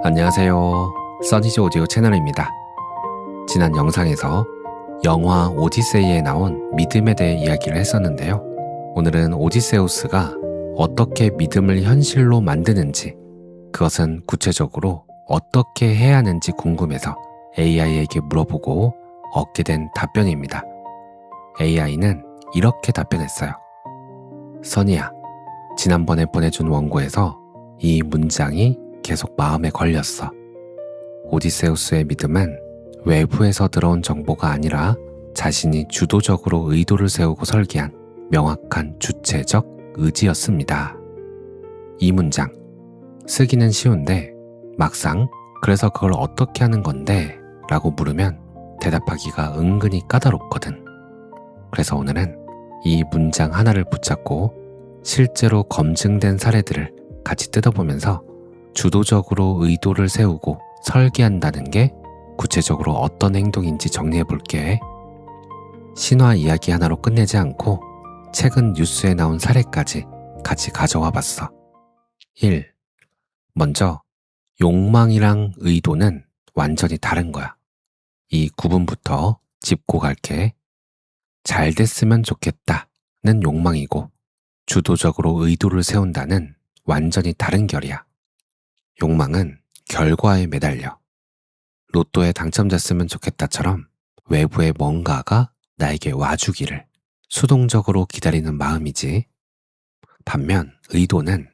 안녕하세요. 써니즈 오디오 채널입니다. 지난 영상에서 영화 오디세이에 나온 믿음에 대해 이야기를 했었는데요. 오늘은 오디세우스가 어떻게 믿음을 현실로 만드는지, 그것은 구체적으로 어떻게 해야 하는지 궁금해서 AI에게 물어보고 얻게 된 답변입니다. AI는 이렇게 답변했어요. 써니야, 지난번에 보내준 원고에서 이 문장이 계속 마음에 걸렸어. 오디세우스의 믿음은 외부에서 들어온 정보가 아니라 자신이 주도적으로 의도를 세우고 설계한 명확한 주체적 의지였습니다. 이 문장, 쓰기는 쉬운데 막상 그래서 그걸 어떻게 하는 건데? 라고 물으면 대답하기가 은근히 까다롭거든. 그래서 오늘은 이 문장 하나를 붙잡고 실제로 검증된 사례들을 같이 뜯어보면서 주도적으로 의도를 세우고 설계한다는 게 구체적으로 어떤 행동인지 정리해볼게. 신화 이야기 하나로 끝내지 않고 최근 뉴스에 나온 사례까지 같이 가져와 봤어. 1. 먼저 욕망이랑 의도는 완전히 다른 거야. 이 구분부터 짚고 갈게. 잘 됐으면 좋겠다는 욕망이고 주도적으로 의도를 세운다는 완전히 다른 결이야. 욕망은 결과에 매달려. 로또에 당첨됐으면 좋겠다처럼 외부의 뭔가가 나에게 와주기를 수동적으로 기다리는 마음이지. 반면 의도는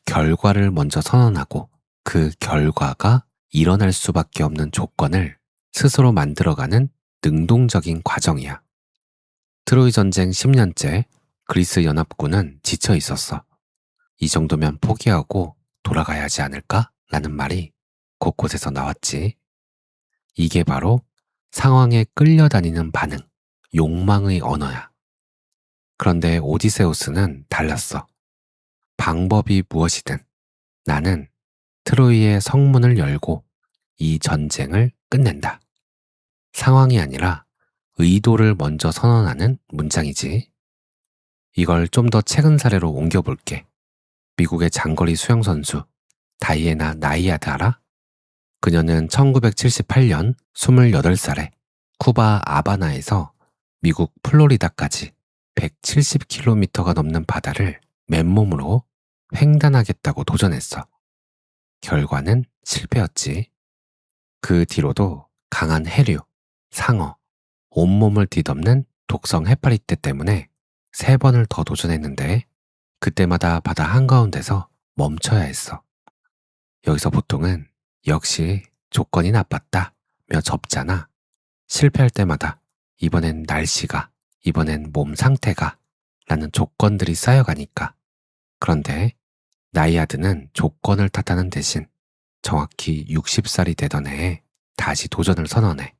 결과를 먼저 선언하고 그 결과가 일어날 수밖에 없는 조건을 스스로 만들어가는 능동적인 과정이야. 트로이 전쟁 10년째 그리스 연합군은 지쳐 있었어. 이 정도면 포기하고 돌아가야 하지 않을까? 라는 말이 곳곳에서 나왔지. 이게 바로 상황에 끌려다니는 반응, 욕망의 언어야. 그런데 오디세우스는 달랐어. 방법이 무엇이든 나는 트로이의 성문을 열고 이 전쟁을 끝낸다. 상황이 아니라 의도를 먼저 선언하는 문장이지. 이걸 좀 더 최근 사례로 옮겨볼게. 미국의 장거리 수영선수 다이애나 나이아드 알아? 그녀는 1978년 28살에 쿠바 아바나에서 미국 플로리다까지 170km가 넘는 바다를 맨몸으로 횡단하겠다고 도전했어. 결과는 실패였지. 그 뒤로도 강한 해류, 상어, 온몸을 뒤덮는 독성 해파리떼 때문에 3번을 더 도전했는데 그때마다 바다 한가운데서 멈춰야 했어. 여기서 보통은 역시 조건이 나빴다며 접잖아. 실패할 때마다 이번엔 날씨가, 이번엔 몸 상태가 라는 조건들이 쌓여가니까. 그런데 나이아드는 조건을 탓하는 대신 정확히 60살이 되던 해에 다시 도전을 선언해.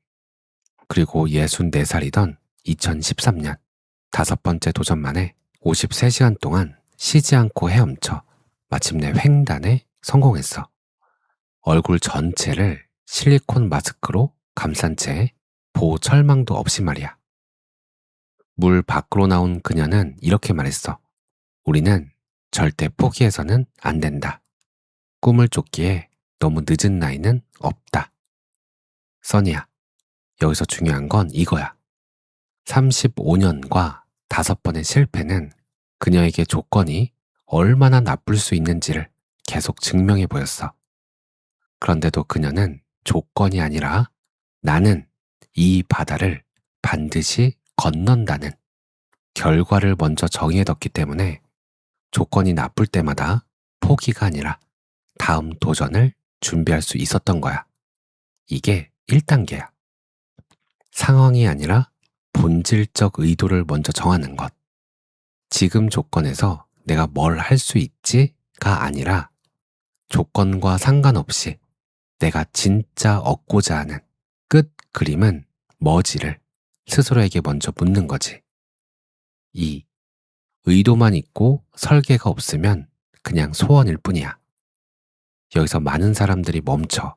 그리고 64살이던 2013년 5번째 도전 만에 53시간 동안 쉬지 않고 헤엄쳐 마침내 횡단에 성공했어. 얼굴 전체를 실리콘 마스크로 감싼 채 보호 철망도 없이 말이야. 물 밖으로 나온 그녀는 이렇게 말했어. 우리는 절대 포기해서는 안 된다. 꿈을 쫓기에 너무 늦은 나이는 없다. 써니야, 여기서 중요한 건 이거야. 35년과 5번의 실패는 그녀에게 조건이 얼마나 나쁠 수 있는지를 계속 증명해 보였어. 그런데도 그녀는 조건이 아니라 나는 이 바다를 반드시 건넌다는 결과를 먼저 정해뒀기 때문에 조건이 나쁠 때마다 포기가 아니라 다음 도전을 준비할 수 있었던 거야. 이게 1단계야. 상황이 아니라 본질적 의도를 먼저 정하는 것. 지금 조건에서 내가 뭘 할 수 있지가 아니라 조건과 상관없이 내가 진짜 얻고자 하는 끝 그림은 뭐지를 스스로에게 먼저 묻는 거지. 2. 의도만 있고 설계가 없으면 그냥 소원일 뿐이야. 여기서 많은 사람들이 멈춰.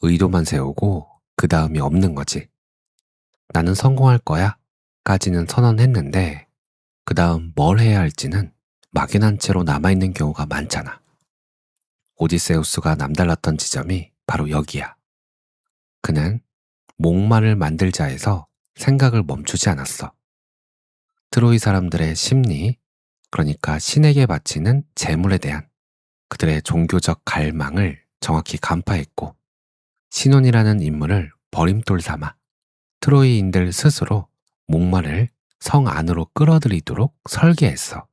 의도만 세우고 그 다음이 없는 거지. 나는 성공할 거야 까지는 선언했는데 그 다음 뭘 해야 할지는 막연한 채로 남아있는 경우가 많잖아. 오디세우스가 남달랐던 지점이 바로 여기야. 그는 목마를 만들자에서 생각을 멈추지 않았어. 트로이 사람들의 심리, 그러니까 신에게 바치는 제물에 대한 그들의 종교적 갈망을 정확히 간파했고, 신혼이라는 인물을 버림돌 삼아 트로이인들 스스로 목마를 성 안으로 끌어들이도록 설계했어.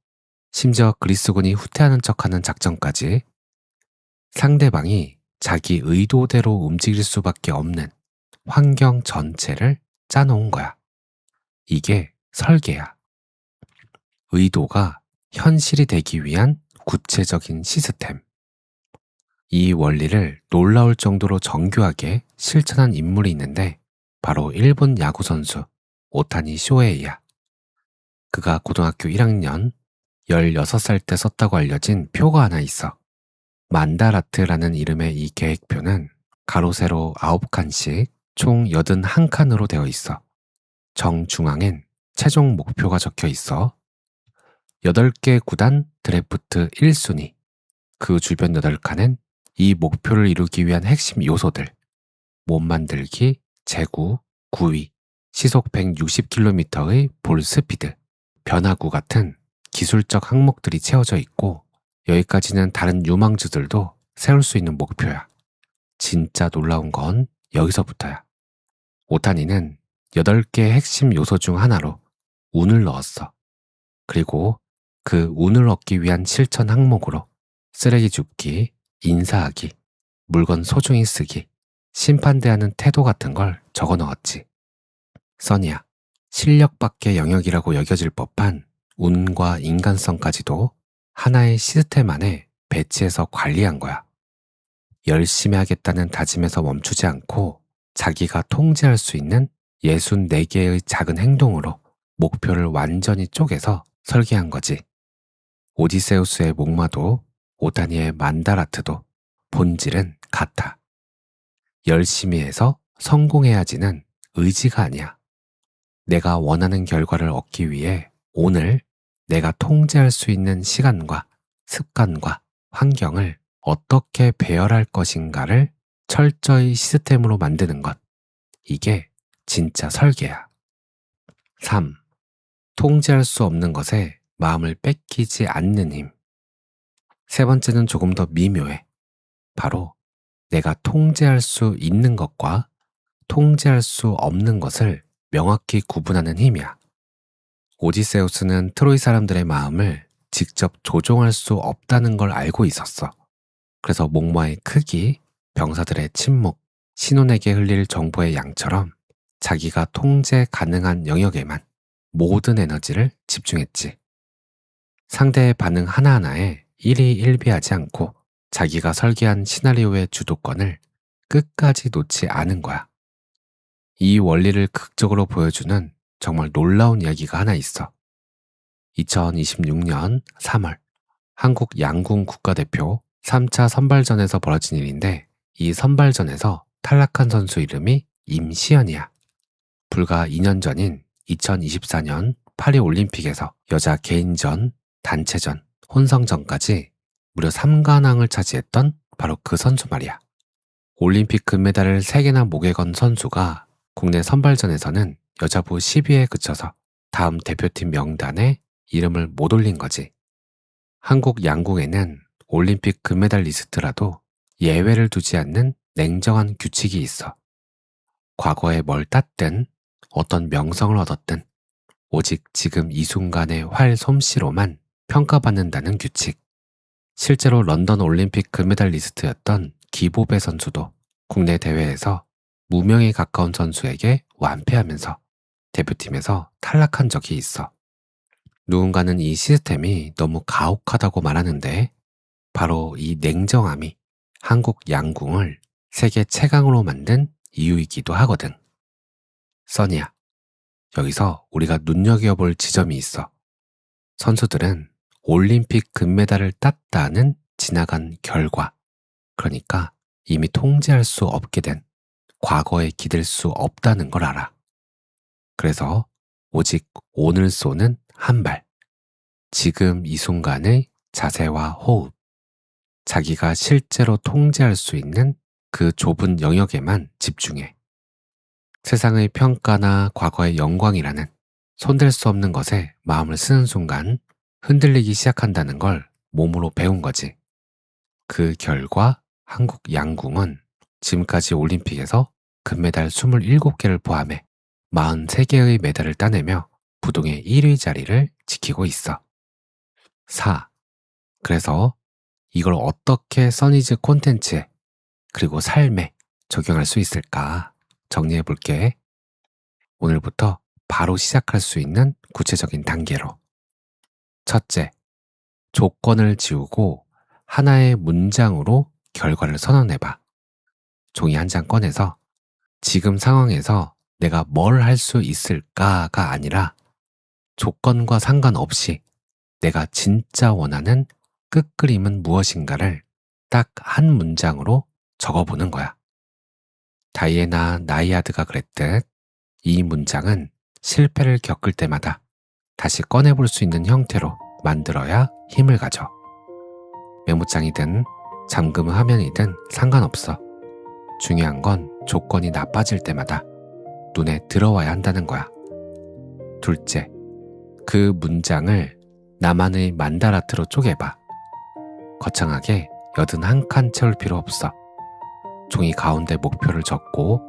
심지어 그리스군이 후퇴하는 척하는 작전까지 상대방이 자기 의도대로 움직일 수밖에 없는 환경 전체를 짜놓은 거야. 이게 설계야. 의도가 현실이 되기 위한 구체적인 시스템. 이 원리를 놀라울 정도로 정교하게 실천한 인물이 있는데 바로 일본 야구 선수 오타니 쇼헤이야. 그가 고등학교 1학년 16살 때 썼다고 알려진 표가 하나 있어. 만다라트라는 이름의 이 계획표는 가로 세로 9칸씩 총 81칸으로 되어 있어. 정중앙엔 최종 목표가 적혀 있어. 8개 구단 드래프트 1순위, 그 주변 8칸엔 이 목표를 이루기 위한 핵심 요소들, 몸 만들기, 제구, 구위, 시속 160km의 볼 스피드, 변화구 같은 기술적 항목들이 채워져 있고, 여기까지는 다른 유망주들도 세울 수 있는 목표야. 진짜 놀라운 건 여기서부터야. 오타니는 8개의 핵심 요소 중 하나로 운을 넣었어. 그리고 그 운을 얻기 위한 실천 항목으로 쓰레기 줍기, 인사하기, 물건 소중히 쓰기, 심판 대하는 태도 같은 걸 적어 넣었지. 써니야, 실력 밖의 영역이라고 여겨질 법한 운과 인간성까지도 하나의 시스템 안에 배치해서 관리한 거야. 열심히 하겠다는 다짐에서 멈추지 않고 자기가 통제할 수 있는 64개의 작은 행동으로 목표를 완전히 쪼개서 설계한 거지. 오디세우스의 목마도 오타니의 만다라트도 본질은 같아. 열심히 해서 성공해야지는 의지가 아니야. 내가 원하는 결과를 얻기 위해 오늘 내가 통제할 수 있는 시간과 습관과 환경을 어떻게 배열할 것인가를 철저히 시스템으로 만드는 것. 이게 진짜 설계야. 3. 통제할 수 없는 것에 마음을 뺏기지 않는 힘. 세 번째는 조금 더 미묘해. 바로 내가 통제할 수 있는 것과 통제할 수 없는 것을 명확히 구분하는 힘이야. 오디세우스는 트로이 사람들의 마음을 직접 조종할 수 없다는 걸 알고 있었어. 그래서 목마의 크기, 병사들의 침묵, 신혼에게 흘릴 정보의 양처럼 자기가 통제 가능한 영역에만 모든 에너지를 집중했지. 상대의 반응 하나하나에 일희일비하지 않고 자기가 설계한 시나리오의 주도권을 끝까지 놓지 않은 거야. 이 원리를 극적으로 보여주는 정말 놀라운 이야기가 하나 있어. 2026년 3월 한국 양궁 국가대표 3차 선발전에서 벌어진 일인데, 이 선발전에서 탈락한 선수 이름이 임시연이야. 불과 2년 전인 2024년 파리 올림픽에서 여자 개인전, 단체전, 혼성전까지 무려 3관왕을 차지했던 바로 그 선수 말이야. 올림픽 금메달을 3개나 목에 건 선수가 국내 선발전에서는 여자부 10위에 그쳐서 다음 대표팀 명단에 이름을 못 올린 거지. 한국 양궁에는 올림픽 금메달 리스트라도 예외를 두지 않는 냉정한 규칙이 있어. 과거에 뭘 땄든 어떤 명성을 얻었든 오직 지금 이 순간의 활 솜씨로만 평가받는다는 규칙. 실제로 런던 올림픽 금메달 리스트였던 기보배 선수도 국내 대회에서 무명에 가까운 선수에게 완패하면서 대표팀에서 탈락한 적이 있어. 누군가는 이 시스템이 너무 가혹하다고 말하는데, 바로 이 냉정함이 한국 양궁을 세계 최강으로 만든 이유이기도 하거든. 써니야, 여기서 우리가 눈여겨볼 지점이 있어. 선수들은 올림픽 금메달을 땄다는 지나간 결과, 그러니까 이미 통제할 수 없게 된 과거에 기댈 수 없다는 걸 알아. 그래서 오직 오늘 쏘는 한 발, 지금 이 순간의 자세와 호흡, 자기가 실제로 통제할 수 있는 그 좁은 영역에만 집중해. 세상의 평가나 과거의 영광이라는 손댈 수 없는 것에 마음을 쓰는 순간 흔들리기 시작한다는 걸 몸으로 배운 거지. 그 결과 한국 양궁은 지금까지 올림픽에서 금메달 27개를 포함해 43개의 메달을 따내며 부동의 1위 자리를 지키고 있어. 4. 그래서 이걸 어떻게 써니즈 콘텐츠에 그리고 삶에 적용할 수 있을까 정리해 볼게. 오늘부터 바로 시작할 수 있는 구체적인 단계로. 첫째, 조건을 지우고 하나의 문장으로 결과를 선언해봐. 종이 한 장 꺼내서 지금 상황에서 내가 뭘 할 수 있을까가 아니라 조건과 상관없이 내가 진짜 원하는 끝그림은 무엇인가를 딱 한 문장으로 적어보는 거야. 다이애나 나이아드가 그랬듯 이 문장은 실패를 겪을 때마다 다시 꺼내볼 수 있는 형태로 만들어야 힘을 가져. 메모장이든 잠금 화면이든 상관없어. 중요한 건 조건이 나빠질 때마다 눈에 들어와야 한다는 거야. 둘째, 그 문장을 나만의 만다라트로 쪼개봐. 거창하게 81칸 채울 필요 없어. 종이 가운데 목표를 적고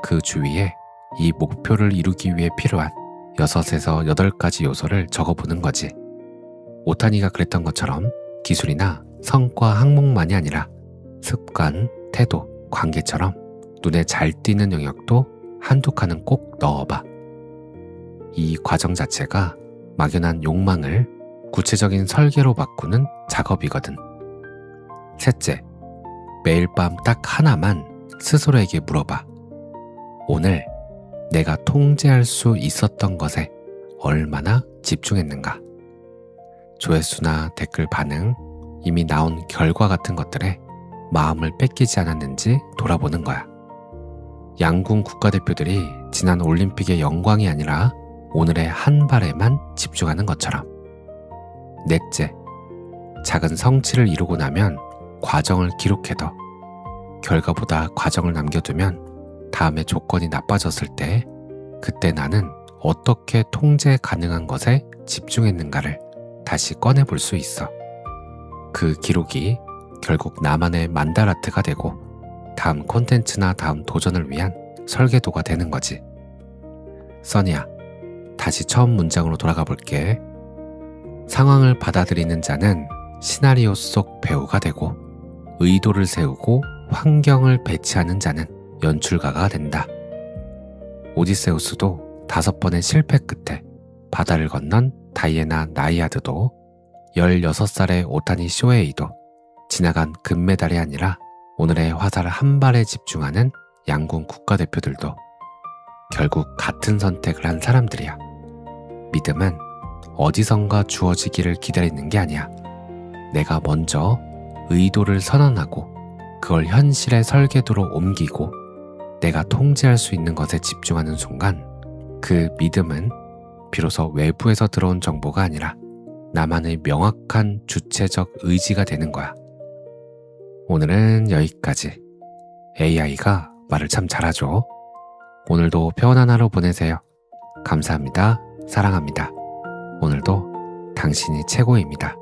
그 주위에 이 목표를 이루기 위해 필요한 6에서 8가지 요소를 적어보는 거지. 오타니가 그랬던 것처럼 기술이나 성과 항목만이 아니라 습관, 태도, 관계처럼 눈에 잘 띄는 영역도 한두 칸은 꼭 넣어봐. 이 과정 자체가 막연한 욕망을 구체적인 설계로 바꾸는 작업이거든. 셋째, 매일 밤 딱 하나만 스스로에게 물어봐. 오늘 내가 통제할 수 있었던 것에 얼마나 집중했는가? 조회수나 댓글 반응, 이미 나온 결과 같은 것들에 마음을 뺏기지 않았는지 돌아보는 거야. 양궁 국가대표들이 지난 올림픽의 영광이 아니라 오늘의 한 발에만 집중하는 것처럼. 넷째, 작은 성취를 이루고 나면 과정을 기록해둬. 결과보다 과정을 남겨두면 다음에 조건이 나빠졌을 때 그때 나는 어떻게 통제 가능한 것에 집중했는가를 다시 꺼내볼 수 있어. 그 기록이 결국 나만의 만다라트가 되고 다음 콘텐츠나 다음 도전을 위한 설계도가 되는 거지. 써니야, 다시 처음 문장으로 돌아가 볼게. 상황을 받아들이는 자는 시나리오 속 배우가 되고 의도를 세우고 환경을 배치하는 자는 연출가가 된다. 오디세우스도 5번의 실패 끝에 바다를 건넌 다이애나 나이아드도 16살의 오타니 쇼헤이도 지나간 금메달이 아니라 오늘의 화살 한 발에 집중하는 양궁 국가대표들도 결국 같은 선택을 한 사람들이야. 믿음은 어디선가 주어지기를 기다리는 게 아니야. 내가 먼저 의도를 선언하고 그걸 현실의 설계도로 옮기고 내가 통제할 수 있는 것에 집중하는 순간 그 믿음은 비로소 외부에서 들어온 정보가 아니라 나만의 명확한 주체적 의지가 되는 거야. 오늘은 여기까지. AI가 말을 참 잘하죠. 오늘도 평온한 하루 보내세요. 감사합니다. 사랑합니다. 오늘도 당신이 최고입니다.